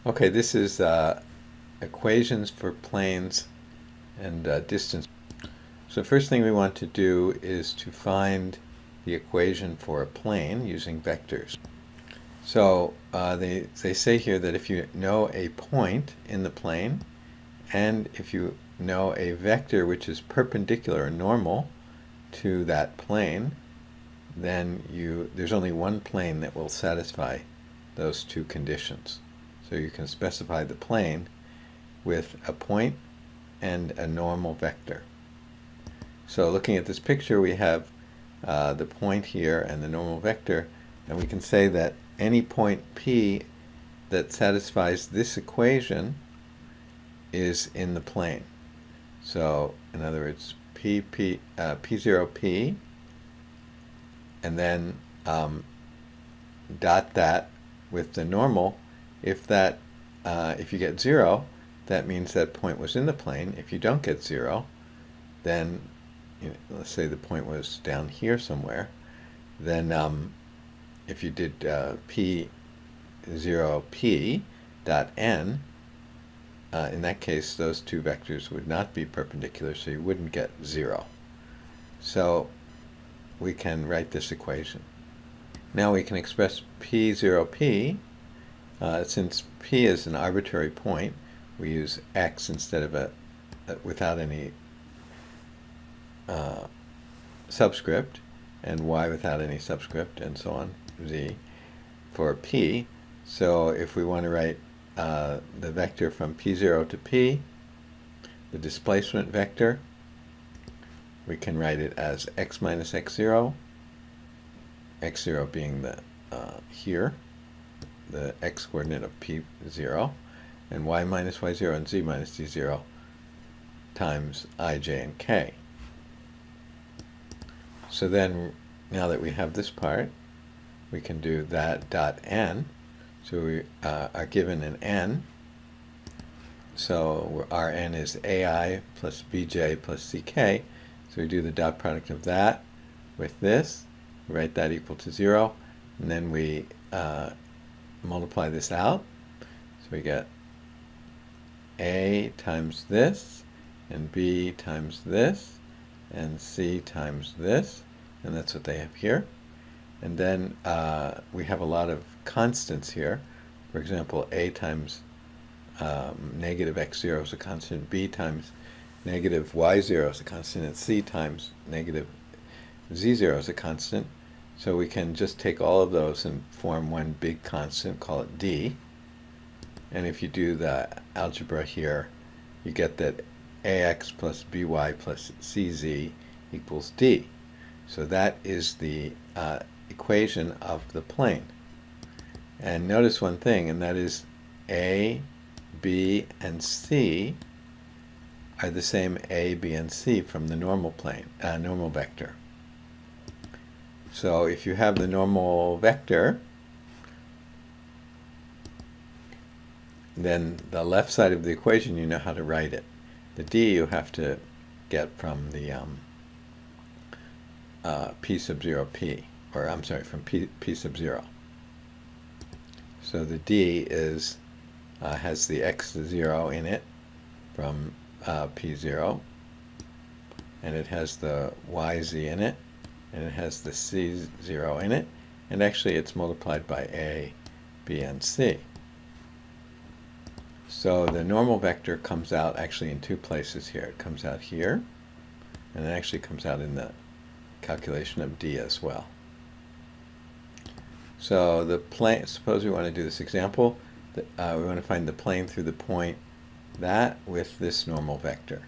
Okay, this is equations for planes and distance. So first thing we want to do is to find the equation for a plane using vectors. So they say here that if you know a point in the plane and if you know a vector which is perpendicular or normal to that plane, then there's only one plane that will satisfy those two conditions. So you can specify the plane with a point and a normal vector. So looking at this picture, we have the point here and the normal vector, and we can say that any point P that satisfies this equation is in the plane. So in other words, P0P, and then dot that with the normal. If you get 0, that means that point was in the plane. If you don't get 0, then let's say the point was down here somewhere, then if you did P0P dot n, in that case those two vectors would not be perpendicular, so you wouldn't get 0. So we can write this equation. Now we can express P0P. Since P is an arbitrary point, we use x instead of without any subscript, and y without any subscript, and so on, z, for P. So if we want to write the vector from P0 to P, the displacement vector, we can write it as x minus x0, x0 being the here, the x-coordinate of P0, and y minus y0 and z minus z0 times I, j, and k. So then, now that we have this part, we can do that dot n. So we are given an n. So our n is ai plus bj plus ck. So we do the dot product of that with this, write that equal to 0, and then we multiply this out. So we get a times this, and b times this, and c times this, and that's what they have here. And then we have a lot of constants here. For example, a times negative x0 is a constant, b times negative y0 is a constant, and c times negative z0 is a constant. So we can just take all of those and form one big constant, call it d. And if you do the algebra here, you get that ax plus by plus cz equals d. So that is the equation of the plane. And notice one thing, and that is a, b, and c are the same a, b, and c from the normal plane, normal vector. So if you have the normal vector, then the left side of the equation, you know how to write it. The d you have to get from the p sub 0 p, or I'm sorry, from p sub 0. So the d is has the x0 in it from p0, and it has the yz in it, and it has the c0 in it, and actually it's multiplied by a, b, and c. So the normal vector comes out actually in two places here. It comes out here, and it actually comes out in the calculation of d as well. So the plane, suppose we want to do this example, we want to find the plane through the point that with this normal vector.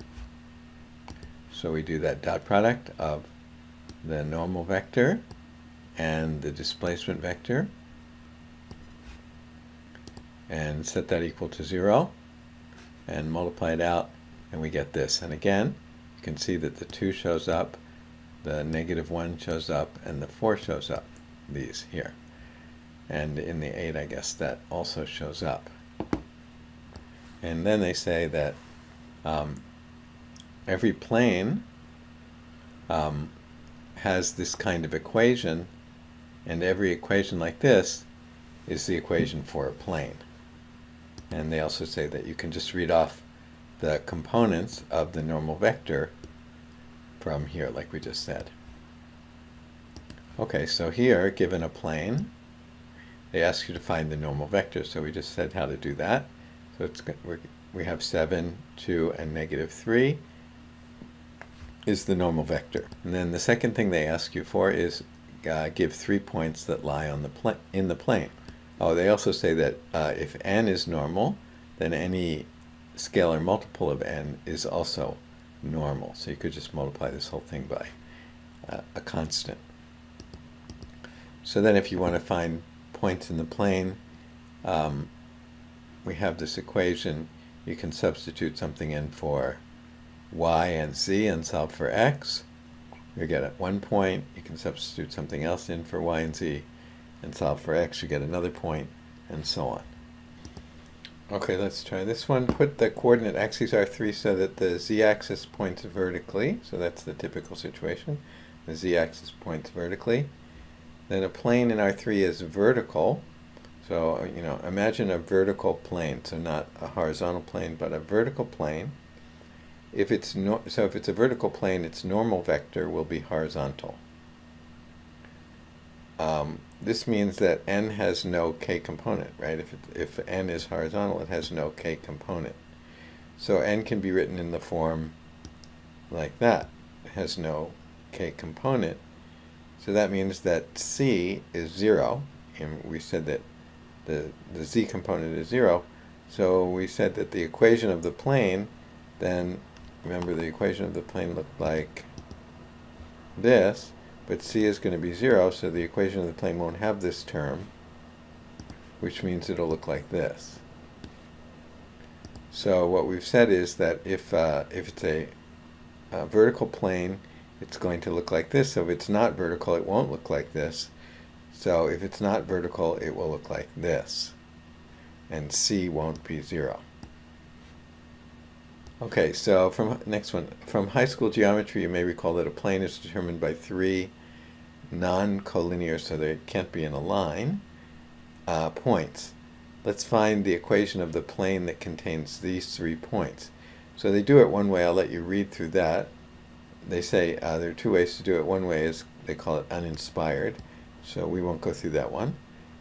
So we do that dot product of the normal vector and the displacement vector, and set that equal to 0, and multiply it out, and we get this. And again, you can see that the 2 shows up, the negative 1 shows up, and the 4 shows up, these here. And in the 8, I guess, that also shows up. And then they say that every plane has this kind of equation, and every equation like this is the equation for a plane. And they also say that you can just read off the components of the normal vector from here, like we just said. Okay, so here, given a plane, they ask you to find the normal vector. So we just said how to do that. So we have 7, 2, and -3 is the normal vector. And then the second thing they ask you for is give 3 points that lie on in the plane. Oh, they also say that if n is normal, then any scalar multiple of n is also normal. So you could just multiply this whole thing by a constant. So then if you want to find points in the plane, we have this equation. You can substitute something in for y and z and solve for x. You get at 1 point. You can substitute something else in for y and z and solve for x. You get another point, and so on. Okay, let's try this one. Put the coordinate axes R3 so that the z-axis points vertically. So that's the typical situation. The z-axis points vertically. Then a plane in R3 is vertical. So, imagine a vertical plane. So not a horizontal plane, but a vertical plane. If it's a vertical plane, its normal vector will be horizontal. This means that n has no k component, right? If n is horizontal, it has no k component. So n can be written in the form like that. It has no k component. So that means that c is 0. And we said that the z component is 0. So we said that the equation of the plane, then remember the equation of the plane looked like this. But c is going to be 0, so the equation of the plane won't have this term, which means it'll look like this. So what we've said is that if it's a vertical plane, it's going to look like this. So if it's not vertical, it won't look like this. So if it's not vertical, it will look like this. And c won't be 0. Okay, so next one. From high school geometry, you may recall that a plane is determined by 3 non-collinear, so they can't be in a line, points. Let's find the equation of the plane that contains these 3 points. So they do it one way. I'll let you read through that. They say there are 2 ways to do it. One way is they call it uninspired, so we won't go through that one.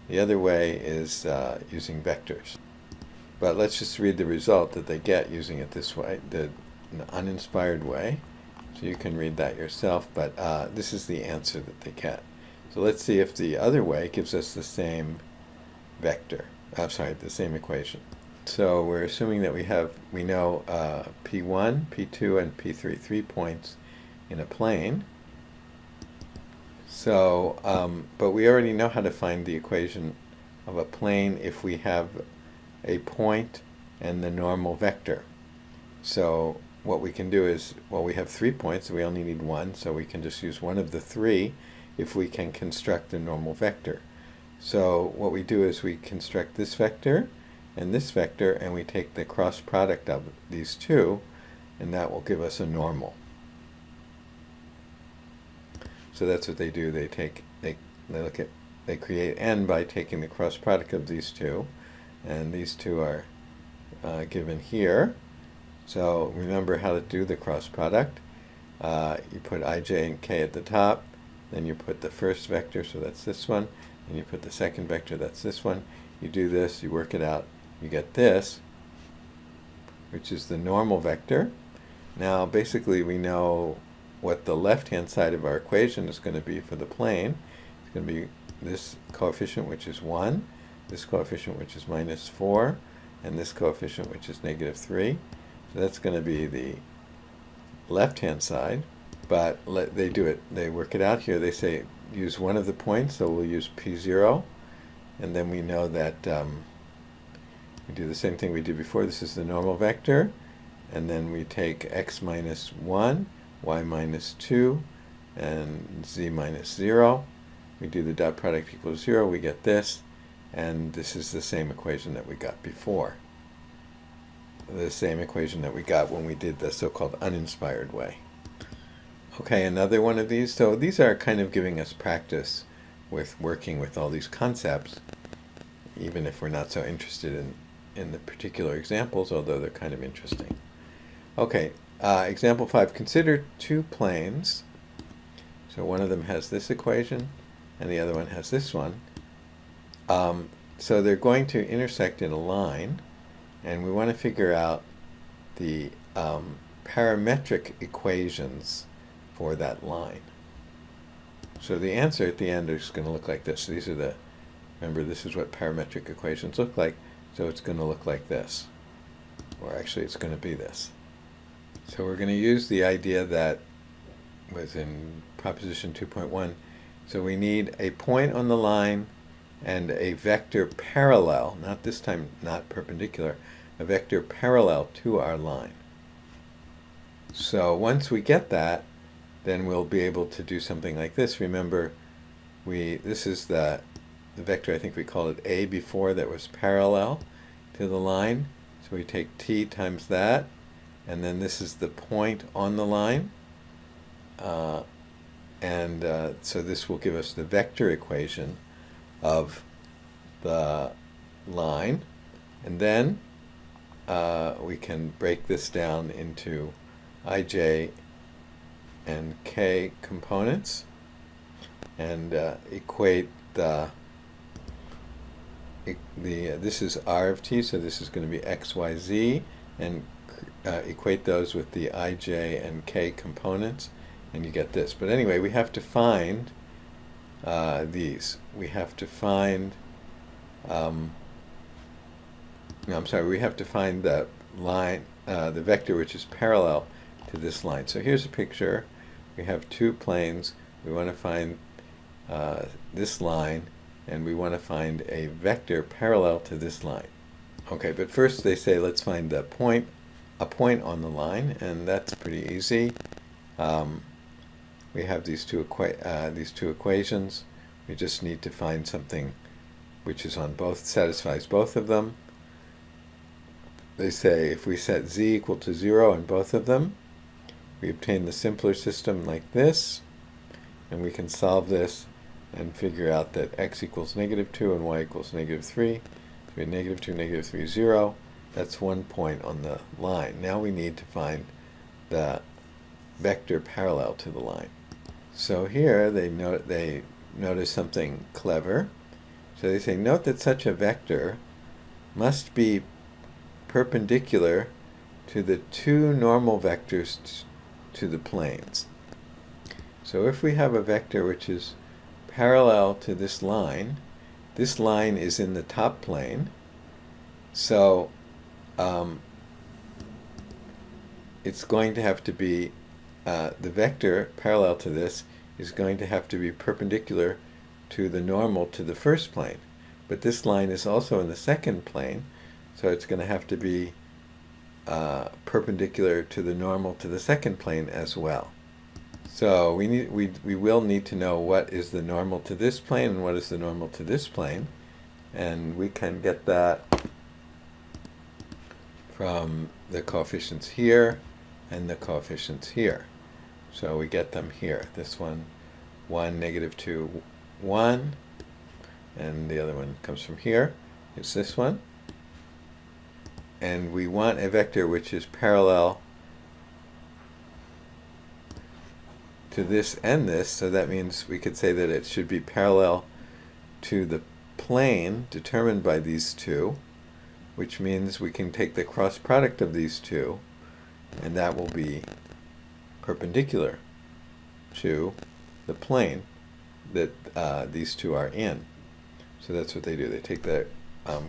The other way is using vectors. But let's just read the result that they get using it this way, the uninspired way. So you can read that yourself, but this is the answer that they get. So let's see if the other way gives us the same vector. The same equation. So we're assuming that we know P1, P2, and P3, 3 points in a plane. So, but we already know how to find the equation of a plane if we have a point and the normal vector. So what we can do is, well, we have 3 points, so we only need 1, so we can just use one of the 3 if we can construct the normal vector. So what we do is we construct this vector, and we take the cross product of these 2, and that will give us a normal. So that's what they do. They create n by taking the cross product of these 2. And these 2 are given here. So remember how to do the cross product. You put ij and k at the top, then you put the first vector, so that's this one, and you put the second vector, that's this one. You do this, you work it out, you get this, which is the normal vector. Now basically we know what the left-hand side of our equation is going to be for the plane. It's going to be this coefficient, which is 1, this coefficient, which is -4, and this coefficient, which is -3. So that's going to be the left-hand side. But they work it out here. They say use one of the points, so we'll use P0. And then we know that we do the same thing we did before. This is the normal vector. And then we take x minus 1, y minus 2, and z minus 0. We do the dot product equals 0. We get this. And this is the same equation that we got before. The same equation that we got when we did the so-called uninspired way. Okay, another one of these. So these are kind of giving us practice with working with all these concepts, even if we're not so interested in in the particular examples, although they're kind of interesting. Okay, example 5. Consider two planes. So one of them has this equation, and the other one has this one. So they're going to intersect in a line, and we want to figure out the parametric equations for that line. So the answer at the end is going to look like this. These are the, remember, this is what parametric equations look like, so it's going to look like this. Or actually, it's going to be this. So we're going to use the idea that was in proposition 2.1. So we need a point on the line and a vector parallel, not this time not perpendicular, a vector parallel to our line. So once we get that, then we'll be able to do something like this. Remember, this is the vector, I think we called it A before, that was parallel to the line. So we take t times that, and then this is the point on the line. So this will give us the vector equation of the line. And then we can break this down into ij and k components and equate this is r of t, so this is going to be x, y, z, and equate those with the ij and k components, and you get this. But anyway, we have to find these. We have to find we have to find the line, the vector which is parallel to this line. So here's a picture. We have two planes. We want to find this line, and we want to find a vector parallel to this line. Okay, but first they say let's find a point on the line, and that's pretty easy. We have these two equations. We just need to find something which is on both, satisfies both of them. They say if we set z equal to 0 on both of them, we obtain the simpler system like this, and we can solve this and figure out that x equals -2 and y equals -3. So we have -2, -3, 0. That's one point on the line. Now we need to find the vector parallel to the line. So here they notice something clever. So they say, note that such a vector must be perpendicular to the two normal vectors to the planes. So if we have a vector which is parallel to this line is in the top plane, so it's going to have to be, the vector parallel to this is going to have to be perpendicular to the normal to the first plane. But this line is also in the second plane, so it's going to have to be perpendicular to the normal to the second plane as well. So we will need to know what is the normal to this plane and what is the normal to this plane, and we can get that from the coefficients here and the coefficients here. So we get them here. This one, 1, -2, 1, and the other one comes from here. It's this one. And we want a vector which is parallel to this and this, so that means we could say that it should be parallel to the plane determined by these two, which means we can take the cross product of these two, and that will be perpendicular to the plane that these two are in. So that's what they do. They take the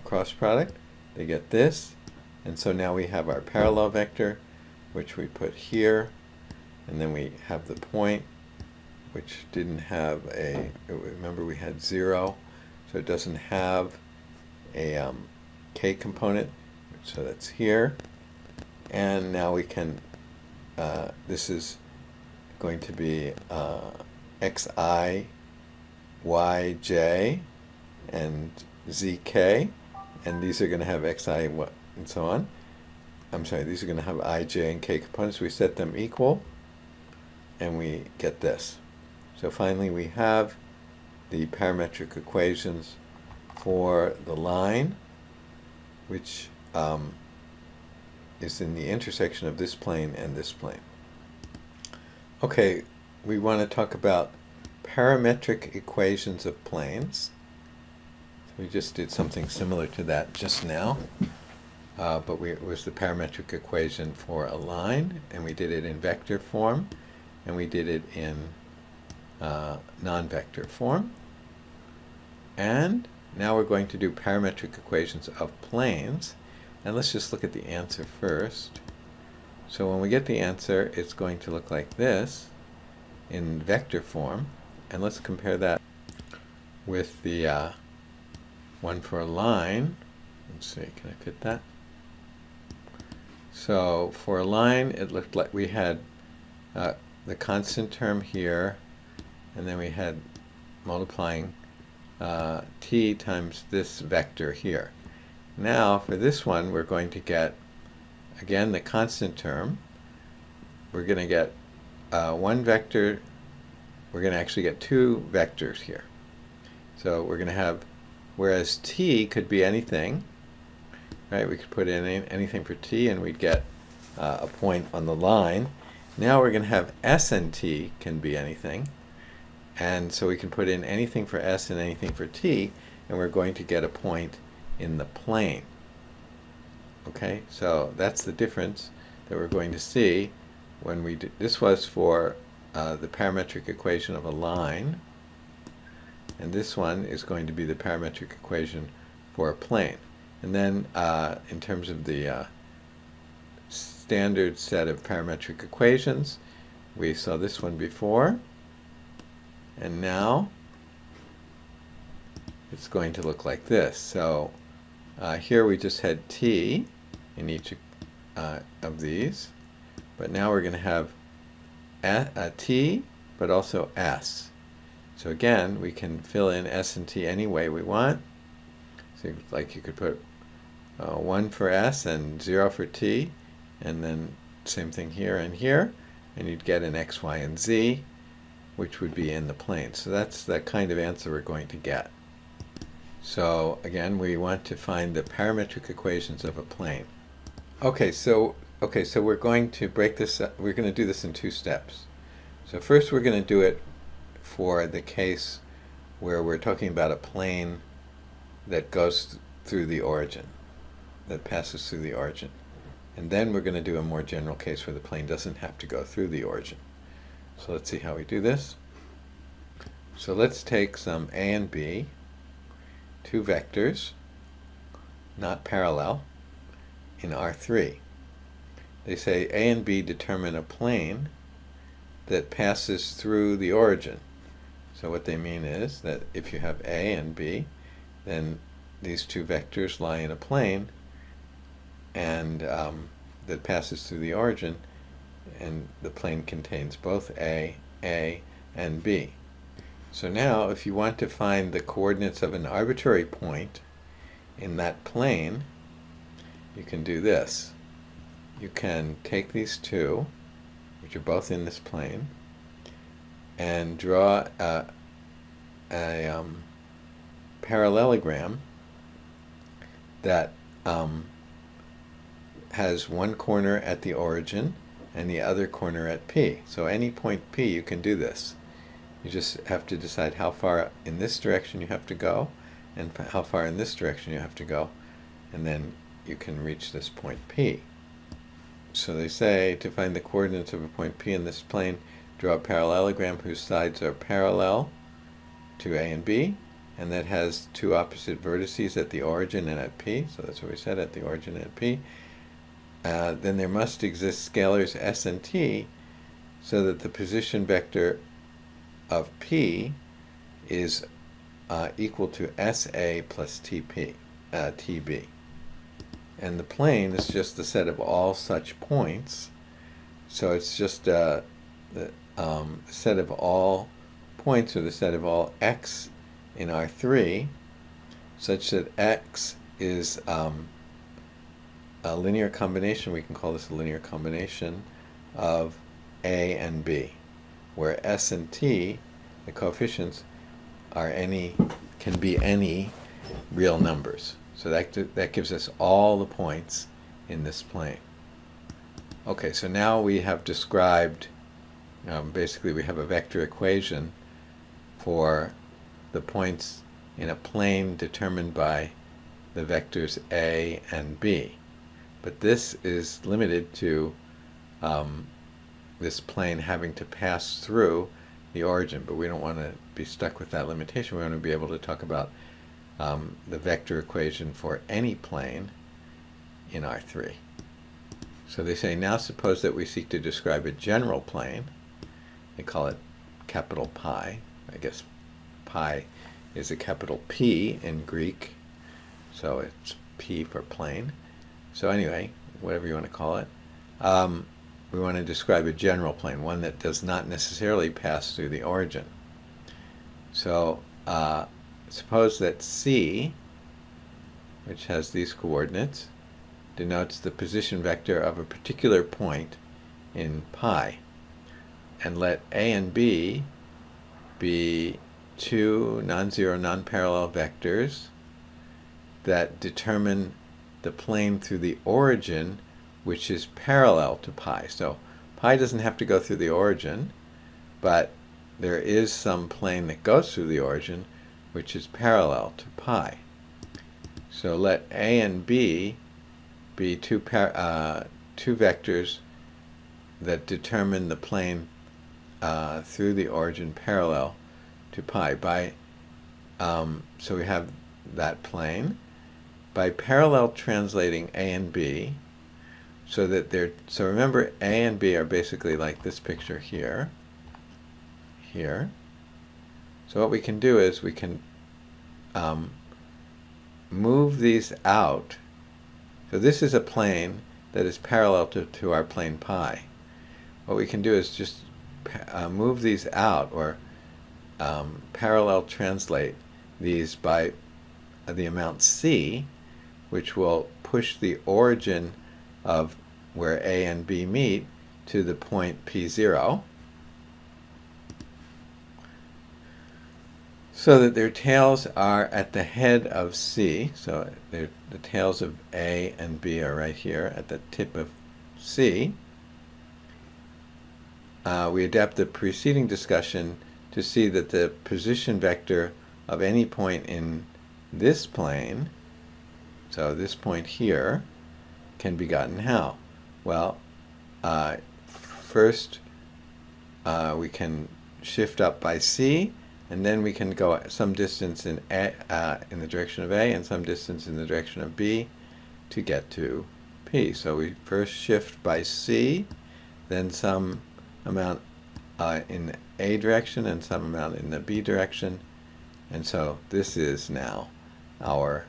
cross product, they get this, and so now we have our parallel vector, which we put here, and then we have the point, which didn't have remember we had 0, so it doesn't have a k component, so that's here. And now we can, this is going to be xi, yj, and zk, and these are going to have xi and so on. I'm sorry, these are going to have ij and k components. We set them equal, and we get this. So finally we have the parametric equations for the line which is in the intersection of this plane and this plane. Okay, we want to talk about parametric equations of planes. We just did something similar to that just now, but it was the parametric equation for a line, and we did it in vector form, and we did it in non-vector form. And now we're going to do parametric equations of planes, and let's just look at the answer first. So when we get the answer, it's going to look like this in vector form, and let's compare that with the one for a line. Let's see, can I fit that? So for a line, it looked like we had the constant term here, and then we had multiplying t times this vector here. Now for this one, we're going to get, again, the constant term. We're going to get one vector. We're going to actually get two vectors here. So we're going to have, whereas t could be anything, right? We could put in anything for t, and we'd get a point on the line. Now we're going to have s and t can be anything, and so we can put in anything for s and anything for t, and we're going to get a point in the plane. Okay, so that's the difference that we're going to see when we do. This was for the parametric equation of a line, and this one is going to be the parametric equation for a plane. And then in terms of the standard set of parametric equations, we saw this one before, and now it's going to look like this. So here we just had t in each of these, but now we're going to have a t, but also s. So again, we can fill in s and t any way we want. So like you could put 1 for s and 0 for t, and then same thing here and here, and you'd get an x, y, and z, which would be in the plane. So that's the kind of answer we're going to get. So again, we want to find the parametric equations of a plane. Okay, so we're going to break this up. We're going to do this in two steps. So first we're going to do it for the case where we're talking about a plane that goes through the origin, that passes through the origin. And then we're going to do a more general case where the plane doesn't have to go through the origin. So let's see how we do this. So let's take some a and b, two vectors, not parallel, in R3. They say a and b determine a plane that passes through the origin. So what they mean is that if you have a and b, then these two vectors lie in a plane and that passes through the origin, and the plane contains both a, and b. So now if you want to find the coordinates of an arbitrary point in that plane, you can do this. You can take these two, which are both in this plane, and draw a parallelogram that has one corner at the origin and the other corner at P. So any point P, you can do this. You just have to decide how far in this direction you have to go and how far in this direction you have to go, and then you can reach this point P. So they say to find the coordinates of a point P in this plane, draw a parallelogram whose sides are parallel to A and B, and that has two opposite vertices at the origin and at P. So that's what we said, at the origin and at P. Then there must exist scalars s and t so that the position vector of P is equal to SA plus TP, TB. And the plane is just the set of all such points. So it's just the set of all points, or the set of all x in R3, such that x is a linear combination. We can call this a linear combination of A and B, where S and T, the coefficients, can be any real numbers. So that gives us all the points in this plane. Okay, so now we have described, basically we have a vector equation for the points in a plane determined by the vectors A and B. But this is limited to this plane having to pass through the origin, but we don't want to be stuck with that limitation. We want to be able to talk about the vector equation for any plane in R3. So they say, now suppose that we seek to describe a general plane. They call it capital pi. I guess pi is a capital P in Greek, so it's P for plane. So anyway, whatever you want to call it, we want to describe a general plane, one that does not necessarily pass through the origin. So suppose that C, which has these coordinates, denotes the position vector of a particular point in pi. And let A and B be two non-zero, non-parallel vectors that determine the plane through the origin, which is parallel to pi. So pi doesn't have to go through the origin, but there is some plane that goes through the origin, which is parallel to pi. So let A and B be two vectors that determine the plane through the origin parallel to pi. So we have that plane. By parallel translating A and B, so that so remember A and B are basically like this picture here, here. So what we can do is we can move these out. So this is a plane that is parallel to our plane pi. What we can do is just move these out, or parallel translate these by the amount c, which will push the origin of where A and B meet to the point P0, so that their tails are at the head of C. So the tails of A and B are right here at the tip of C. We adapt the preceding discussion to see that the position vector of any point in this plane, so this point here, can be gotten how? Well, first we can shift up by C, and then we can go some distance in the direction of A and some distance in the direction of B to get to P. So we first shift by C, then some amount in the A direction and some amount in the B direction. And so this is now our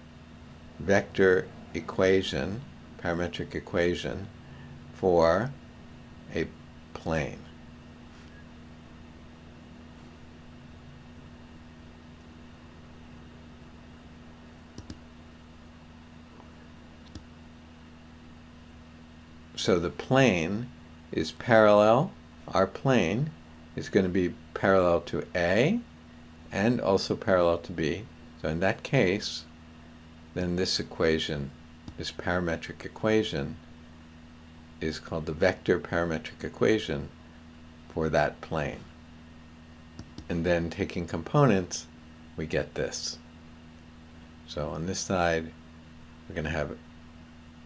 vector equation, parametric equation, for a plane. So the plane is parallel. Our plane is going to be parallel to A and also parallel to B. So in that case, then this equation, this parametric equation, is called the vector parametric equation for that plane. And then taking components, we get this. So on this side, we're going to have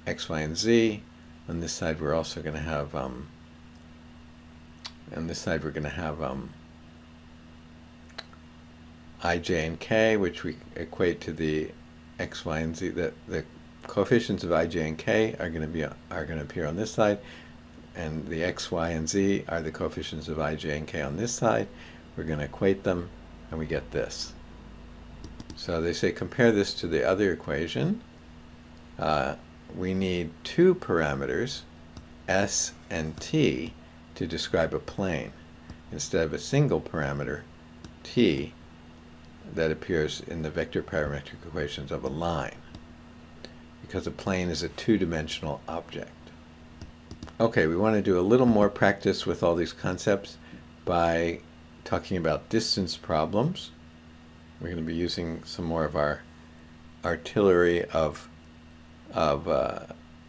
x, y, and z. On this side, we're also going to have I, j, and k, which we equate to the x, y, and z. The coefficients of I, j, and k are going to appear on this side, and the x, y, and z are the coefficients of I, j, and k on this side. We're going to equate them, and we get this. So they say compare this to the other equation. We need two parameters, s and t, to describe a plane, instead of a single parameter, t, that appears in the vector parametric equations of a line, because a plane is a two-dimensional object. Okay, we want to do a little more practice with all these concepts by talking about distance problems. We're going to be using some more of our artillery of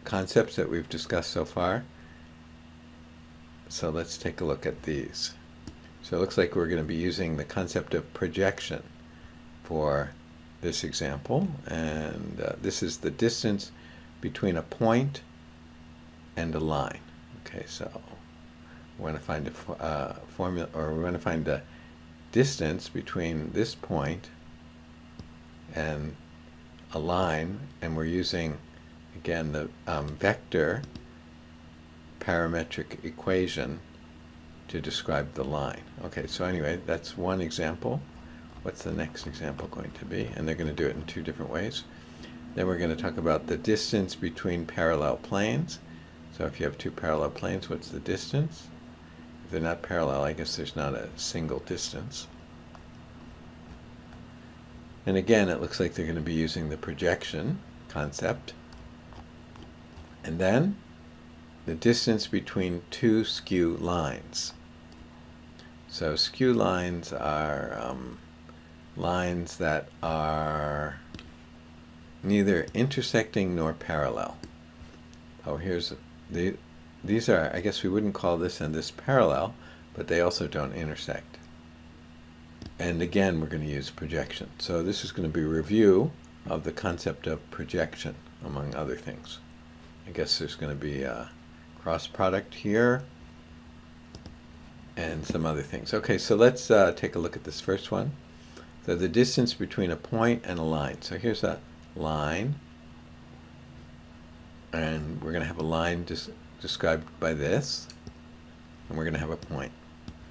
concepts that we've discussed so far. So let's take a look at these. So it looks like we're going to be using the concept of projection for this example, and this is the distance between a point and a line. Okay, so we want to find a formula, or we want to find the distance between this point and a line, and we're using again the vector parametric equation to describe the line. Okay, so anyway, that's one example. What's the next example going to be? And they're going to do it in two different ways. Then we're going to talk about the distance between parallel planes. So if you have two parallel planes, what's the distance? If they're not parallel, I guess there's not a single distance. And again, it looks like they're going to be using the projection concept. And then the distance between two skew lines. So skew lines are lines that are neither intersecting nor parallel. Oh, here's these are, I guess we wouldn't call this and this parallel, but they also don't intersect. And again, we're going to use projection. So this is going to be a review of the concept of projection, among other things. I guess there's going to be a cross product here and some other things. Okay, so let's take a look at this first one. So the distance between a point and a line. So here's a line, and we're going to have a line described by this, and we're going to have a point.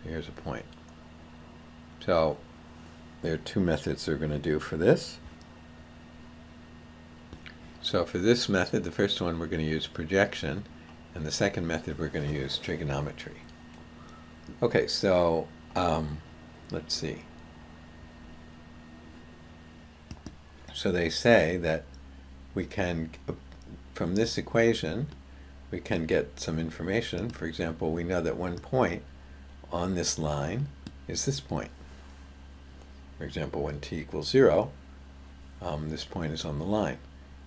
Here's a point. So there are two methods they're going to do for this. So for this method, the first one we're going to use projection, and the second method we're going to use trigonometry. Okay, so let's see. So they say that we can, from this equation, we can get some information. For example, we know that one point on this line is this point. For example, when t equals 0, this point is on the line.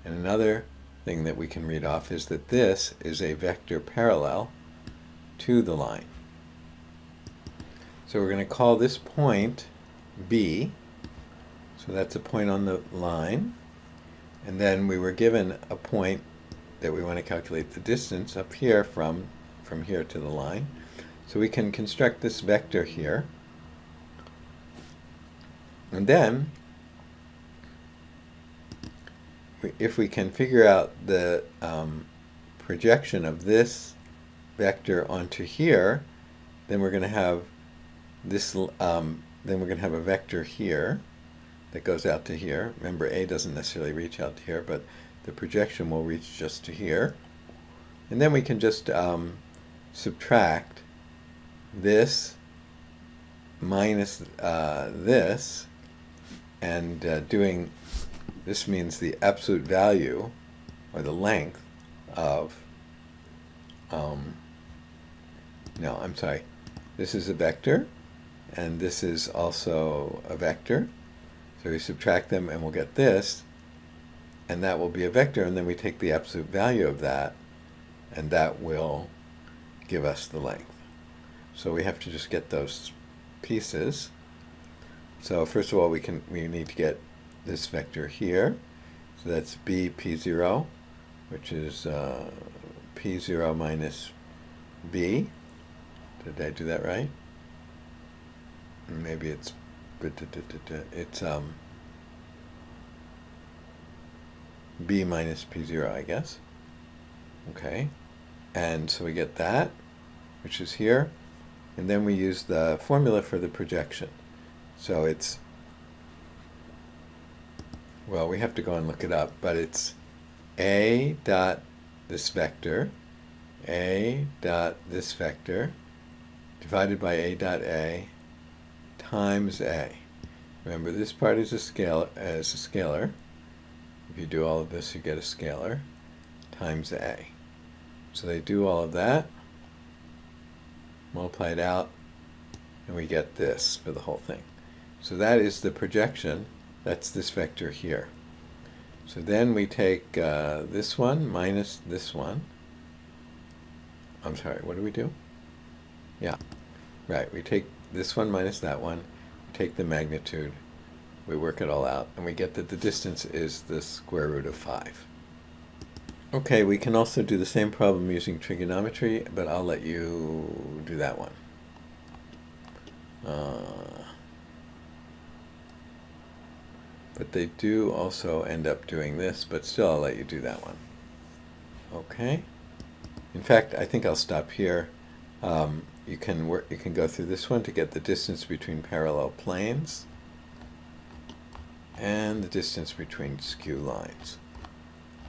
And another thing that we can read off is that this is a vector parallel to the line. So we're going to call this point B. So that's a point on the line. And then we were given a point that we want to calculate the distance up here from here to the line. So we can construct this vector here. And then, if we can figure out the projection of this vector onto here, then we're going to have this. Then we're going to have a vector here that goes out to here. Remember, A doesn't necessarily reach out to here, but the projection will reach just to here. And then we can just subtract this minus this, and doing this means the absolute value, or the length of, no, I'm sorry, this is a vector, and this is also a vector. So we subtract them and we'll get this, and that will be a vector, and then we take the absolute value of that, and that will give us the length. So we have to just get those pieces. So first of all, we need to get this vector here. So that's b p0, which is p0 minus b. Did I do that right? Maybe it's b minus p0, I guess. Okay, and so we get that, which is here, and then we use the formula for the projection. So it's, well, we have to go and look it up, but it's a dot this vector, a dot this vector, divided by a dot a times a. Remember, this part is a scalar. If you do all of this, you get a scalar times a. So they do all of that, multiply it out, and we get this for the whole thing. So that is the projection. That's this vector here. So then we take this one minus this one. I'm sorry, what do we do? Yeah, right. We take this one minus that one, take the magnitude, we work it all out, and we get that the distance is the square root of 5. Okay, we can also do the same problem using trigonometry, but I'll let you do that one. But they do also end up doing this, but still I'll let you do that one. Okay. In fact, I think I'll stop here. You can go through this one to get the distance between parallel planes and the distance between skew lines.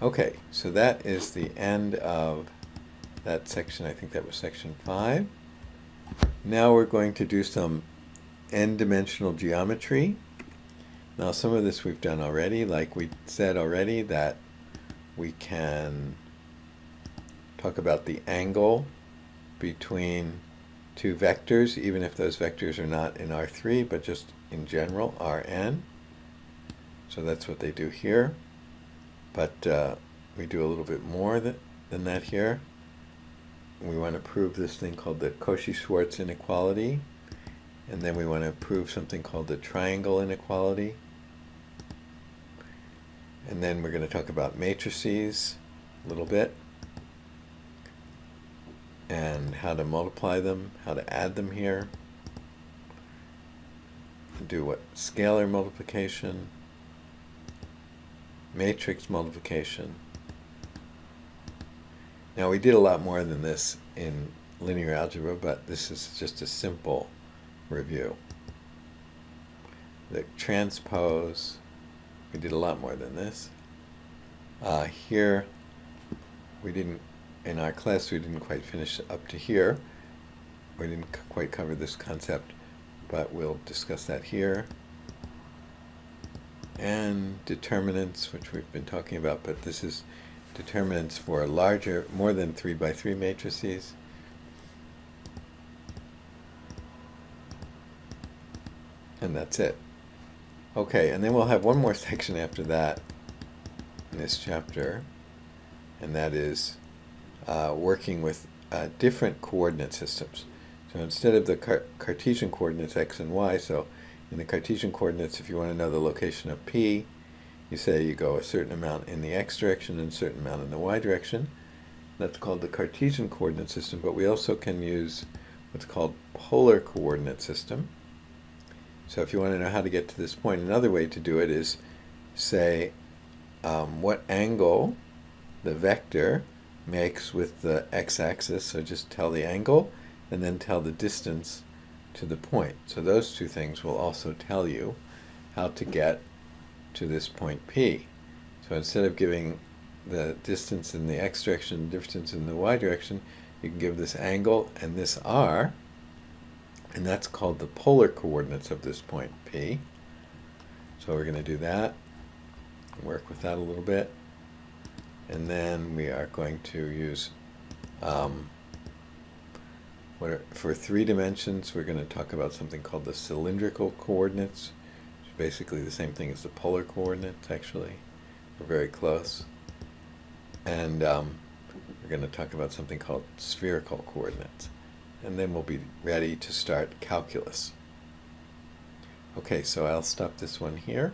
Okay, so that is the end of that section. I think that was section 5. Now we're going to do some n-dimensional geometry. Now some of this we've done already, like we said already that we can talk about the angle between two vectors, even if those vectors are not in R3, but just in general, Rn. So that's what they do here. But we do a little bit more than that here. We want to prove this thing called the Cauchy-Schwarz inequality. And then we want to prove something called the triangle inequality. And then we're going to talk about matrices a little bit, and how to multiply them, how to add them here, and do what? Scalar multiplication, matrix multiplication. Now we did a lot more than this in linear algebra, but this is just a simple review. The transpose, we did a lot more than this. Here, we didn't, in our class, we didn't quite finish up to here. We didn't quite cover this concept, but we'll discuss that here. And determinants, which we've been talking about, but this is determinants for larger, more than 3 by 3 matrices. And that's it. Okay, and then we'll have one more section after that in this chapter, and that is working with different coordinate systems. So instead of the Cartesian coordinates x and y, so in the Cartesian coordinates, if you want to know the location of P, you say you go a certain amount in the x direction and a certain amount in the y direction. That's called the Cartesian coordinate system, but we also can use what's called polar coordinate system. So if you want to know how to get to this point, another way to do it is say what angle the vector makes with the x-axis, so just tell the angle and then tell the distance to the point. So those two things will also tell you how to get to this point P. So instead of giving the distance in the x direction, distance in the y direction, you can give this angle and this r, and that's called the polar coordinates of this point P. So we're going to do that, work with that a little bit, and then we are going to use for 3 dimensions, we're going to talk about something called the cylindrical coordinates, which is basically the same thing as the polar coordinates, actually. We're very close. And we're going to talk about something called spherical coordinates. And then we'll be ready to start calculus. Okay, so I'll stop this one here.